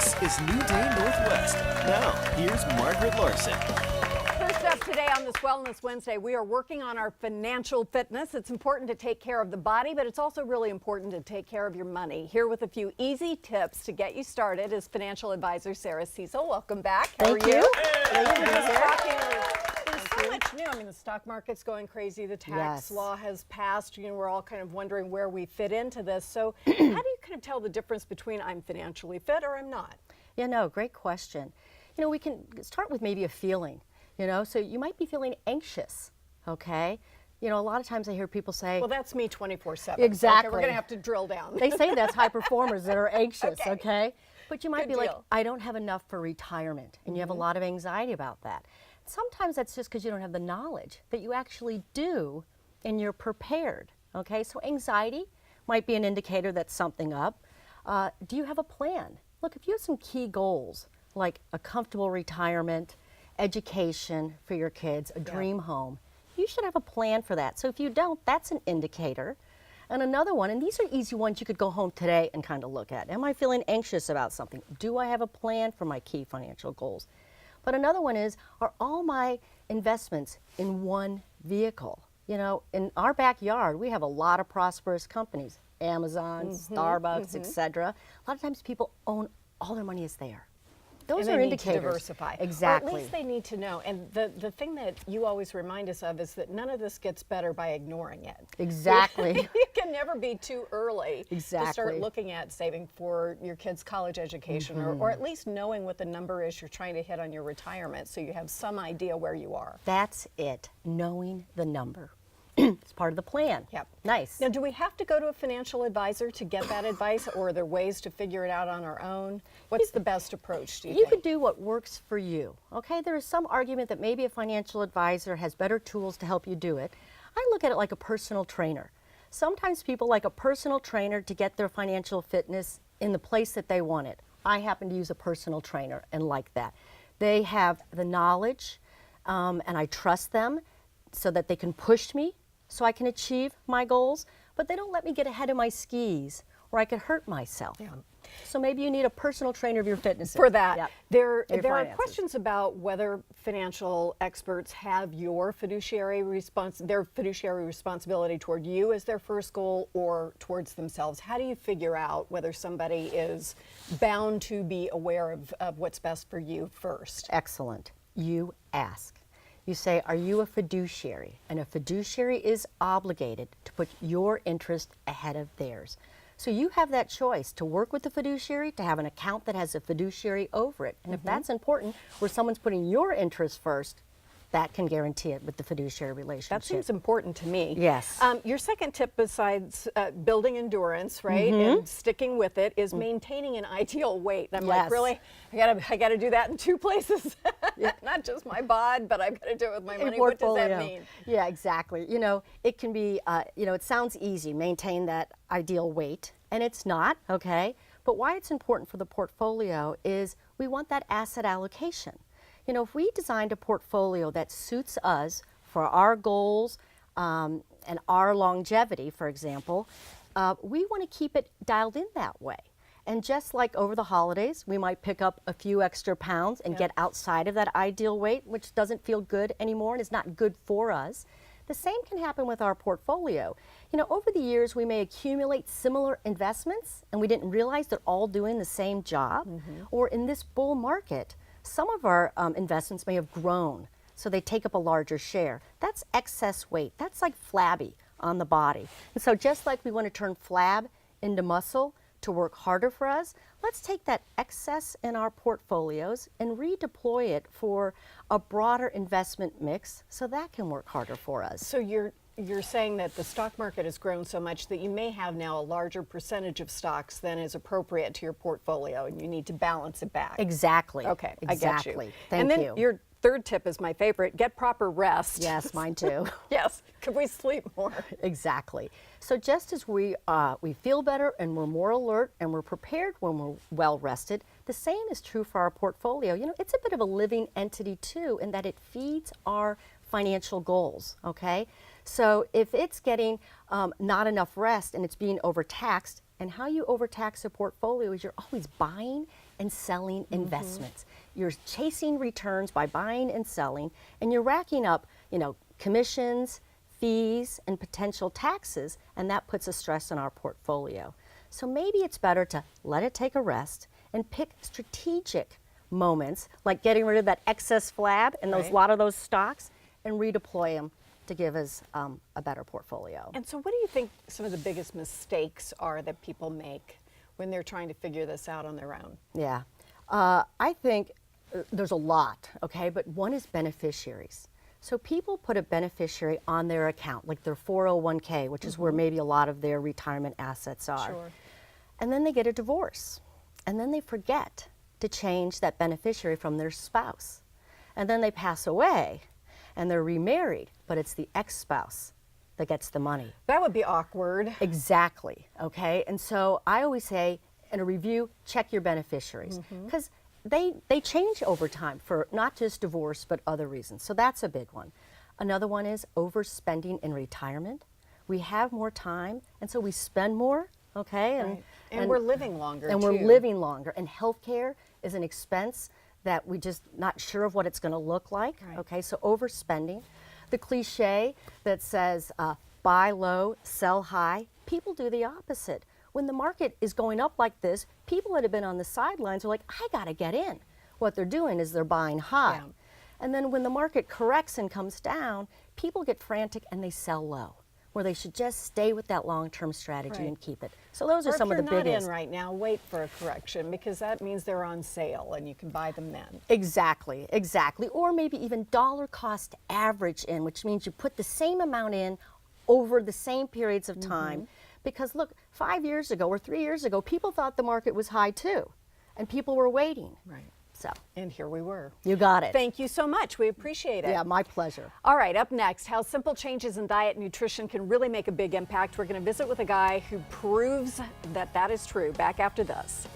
This is New Day Northwest. Now, here's Margaret Larson. First up today on this Wellness Wednesday, we are working on our financial fitness. It's important to take care of the body, but it's also really important to take care of your money. Here with a few easy tips to get you started is financial advisor Sarah Cecil. Welcome back. How are you? There's so much new. I mean, the stock market's going crazy. The tax law has passed. You know, we're all kind of wondering where we fit into this. So how do you kind of tell the difference between I'm financially fit or I'm not? Yeah, no, great question. You know, we can start with maybe a feeling. You know, so you might be feeling anxious, okay? You know, a lot of times I hear people say... Well, that's me 24/7. Exactly. Okay, we're going to have to drill down. They say that's high performers that are anxious, Okay. okay? But you might Good be like, deal. I don't have enough for retirement, and you have a lot of anxiety about that. Sometimes that's just because you don't have the knowledge that you actually do, and you're prepared, okay? So anxiety might be an indicator that something up. Do you have a plan? Look, if you have some key goals, like a comfortable retirement, education for your kids, a dream home, you should have a plan for that. So if you don't, that's an indicator. And another one, and these are easy ones you could go home today and kind of look at. Am I feeling anxious about something? Do I have a plan for my key financial goals? But another one is, are all my investments in one vehicle? You know, in our backyard, we have a lot of prosperous companies, Amazon, Starbucks, etc. A lot of times people own all their money is there. Those and are they indicators. Need to diversify. Exactly. Or at least they need to know. And the thing that you always remind us of is that none of this gets better by ignoring it. Exactly. You can never be too early to start Exactly. looking at saving for your kids' college education or at least knowing what the number is you're trying to hit on your retirement so you have some idea where you are. That's it, knowing the number. It's part of the plan. Yep. Nice. Now, do we have to go to a financial advisor to get that advice, or are there ways to figure it out on our own? What's the best approach, do you You think? could do what works for you, okay? There is some argument that maybe a financial advisor has better tools to help you do it. I look at it like a personal trainer. Sometimes people like a personal trainer to get their financial fitness in the place that they want it. I happen to use a personal trainer and like that. They have the knowledge, and I trust them so that they can push me so I can achieve my goals, but they don't let me get ahead of my skis or I could hurt myself. Yeah. So maybe you need a personal trainer of your fitness. For that, Yep. there are finances. questions about whether financial experts have your fiduciary responsibility toward you as their first goal or towards themselves. How do you figure out whether somebody is bound to be aware of what's best for you first? Excellent. You ask. You say, are you a fiduciary? And a fiduciary is obligated to put your interest ahead of theirs. So you have that choice to work with the fiduciary, to have an account that has a fiduciary over it. And if that's important, where someone's putting your interest first, that can guarantee it with the fiduciary relationship. That seems important to me. Yes. Your second tip, besides building endurance, right, and sticking with it, is maintaining an ideal weight. I'm like, Yes. really? I gotta do that in two places. Not just my bod, but I've got to do it with my money. What does that mean? Yeah, exactly. You know, it can be, you know, it sounds easy, maintain that ideal weight, and it's not, okay? But why it's important for the portfolio is we want that asset allocation. You know, if we designed a portfolio that suits us for our goals and our longevity, for example, we want to keep it dialed in that way. And just like over the holidays, we might pick up a few extra pounds and get outside of that ideal weight, which doesn't feel good anymore and is not good for us. The same can happen with our portfolio. You know, over the years, we may accumulate similar investments and we didn't realize they're all doing the same job. Or in this bull market, some of our investments may have grown, so they take up a larger share. That's excess weight. That's like flabby on the body. And so just like we want to turn flab into muscle to work harder for us, let's take that excess in our portfolios and redeploy it for a broader investment mix so that can work harder for us. So you're saying that the stock market has grown so much that you may have now a larger percentage of stocks than is appropriate to your portfolio, and you need to balance it back. Exactly. Okay, exactly. I get you. Thank and then you. your third tip is my favorite: get proper rest. Yes, mine too. Yes. Could we sleep more? Exactly. So just as we feel better and we're more alert and we're prepared when we're well rested, the same is true for our portfolio. You know, it's a bit of a living entity too, in that it feeds our financial goals, okay? So if it's getting not enough rest and it's being overtaxed, and how you overtax a portfolio is you're always buying and selling investments. You're chasing returns by buying and selling, and you're racking up, commissions, fees, and potential taxes, and that puts a stress on our portfolio. So maybe it's better to let it take a rest and pick strategic moments, like getting rid of that excess flab and a lot of those stocks, and redeploy them to give us a better portfolio. And so what do you think some of the biggest mistakes are that people make when they're trying to figure this out on their own? Yeah, I think there's a lot, okay, but one is beneficiaries. So people put a beneficiary on their account, like their 401k, which is where maybe a lot of their retirement assets are. Sure. And then they get a divorce. And then they forget to change that beneficiary from their spouse. And then they pass away and they're remarried, but it's the ex-spouse that gets the money. That would be awkward. Exactly, okay? And so I always say in a review, check your beneficiaries, because they change over time for not just divorce, but other reasons. So that's a big one. Another one is overspending in retirement. We have more time, and so we spend more, okay? And we're living longer, and too. we're living longer. And healthcare is an expense that we just not sure of what it's going to look like, okay? So overspending. The cliche that says buy low, sell high, people do the opposite. When the market is going up like this, people that have been on the sidelines are like, I got to get in. What they're doing is they're buying high. Yeah. And then when the market corrects and comes down, people get frantic and they sell low, where they should just stay with that long-term strategy and keep it. So those are some of the biggest. If you're not in right now, wait for a correction, because that means they're on sale and you can buy them then. Exactly, exactly. Or maybe even dollar cost average in, which means you put the same amount in over the same periods of time. Because look, 5 years ago or 3 years ago, people thought the market was high too, and people were waiting. Right. So And here we were. you got it. Thank you so much. We appreciate it. Yeah, my pleasure. All right, up next, how simple changes in diet and nutrition can really make a big impact. We're going to visit with a guy who proves that that is true. Back after this.